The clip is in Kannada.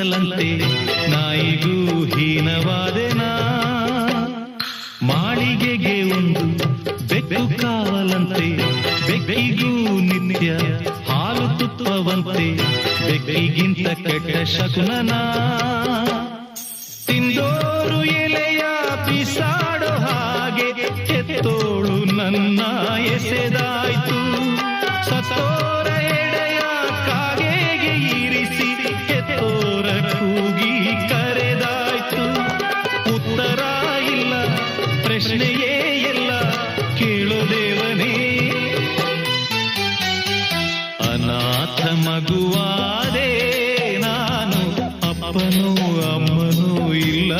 ಮೀಸಲಂತೆ ನಾಯಿಗೂ ಹೀನವಾದೆನಾ. ಮಾಳಿಗೆಗೆ ಒಂದು ಬೆಕ್ಕು ಕಾವಲಂತೆ ಬೆಕ್ಕಿಗೂ ನಿತ್ಯ ಹಾಲು ತುಪ್ಪವಂತೆ ಬೆಕ್ಕಿಗಿಂತ ಕೆಟ್ಟ ಶಕುನನ. ತಿಂದೋರು ಎಲೆಯ ಬಿಸಾಡೋ ಹಾಗೆ ಎತ್ತೋಳು ನನ್ನ ಎಸೆದಾಯ್ತು. ಸತ್ತೋರ ಎಡೆಯ ಕಾಗೆಗೆ ಇರಿಸಿ ಎತ್ತೋರ ಕೂಗಿ ಕರೆದಾಯ್ತು. ಉತ್ತರ ಇಲ್ಲ, ಪ್ರಶ್ನೆಯೇ ಎಲ್ಲ, ಕೇಳೋ ದೇವನೇ. ಅನಾಥ ಮಗುವಾದೆ ನಾನು, ಅಪ್ಪನೂ ಅಮ್ಮನೂ ಇಲ್ಲ.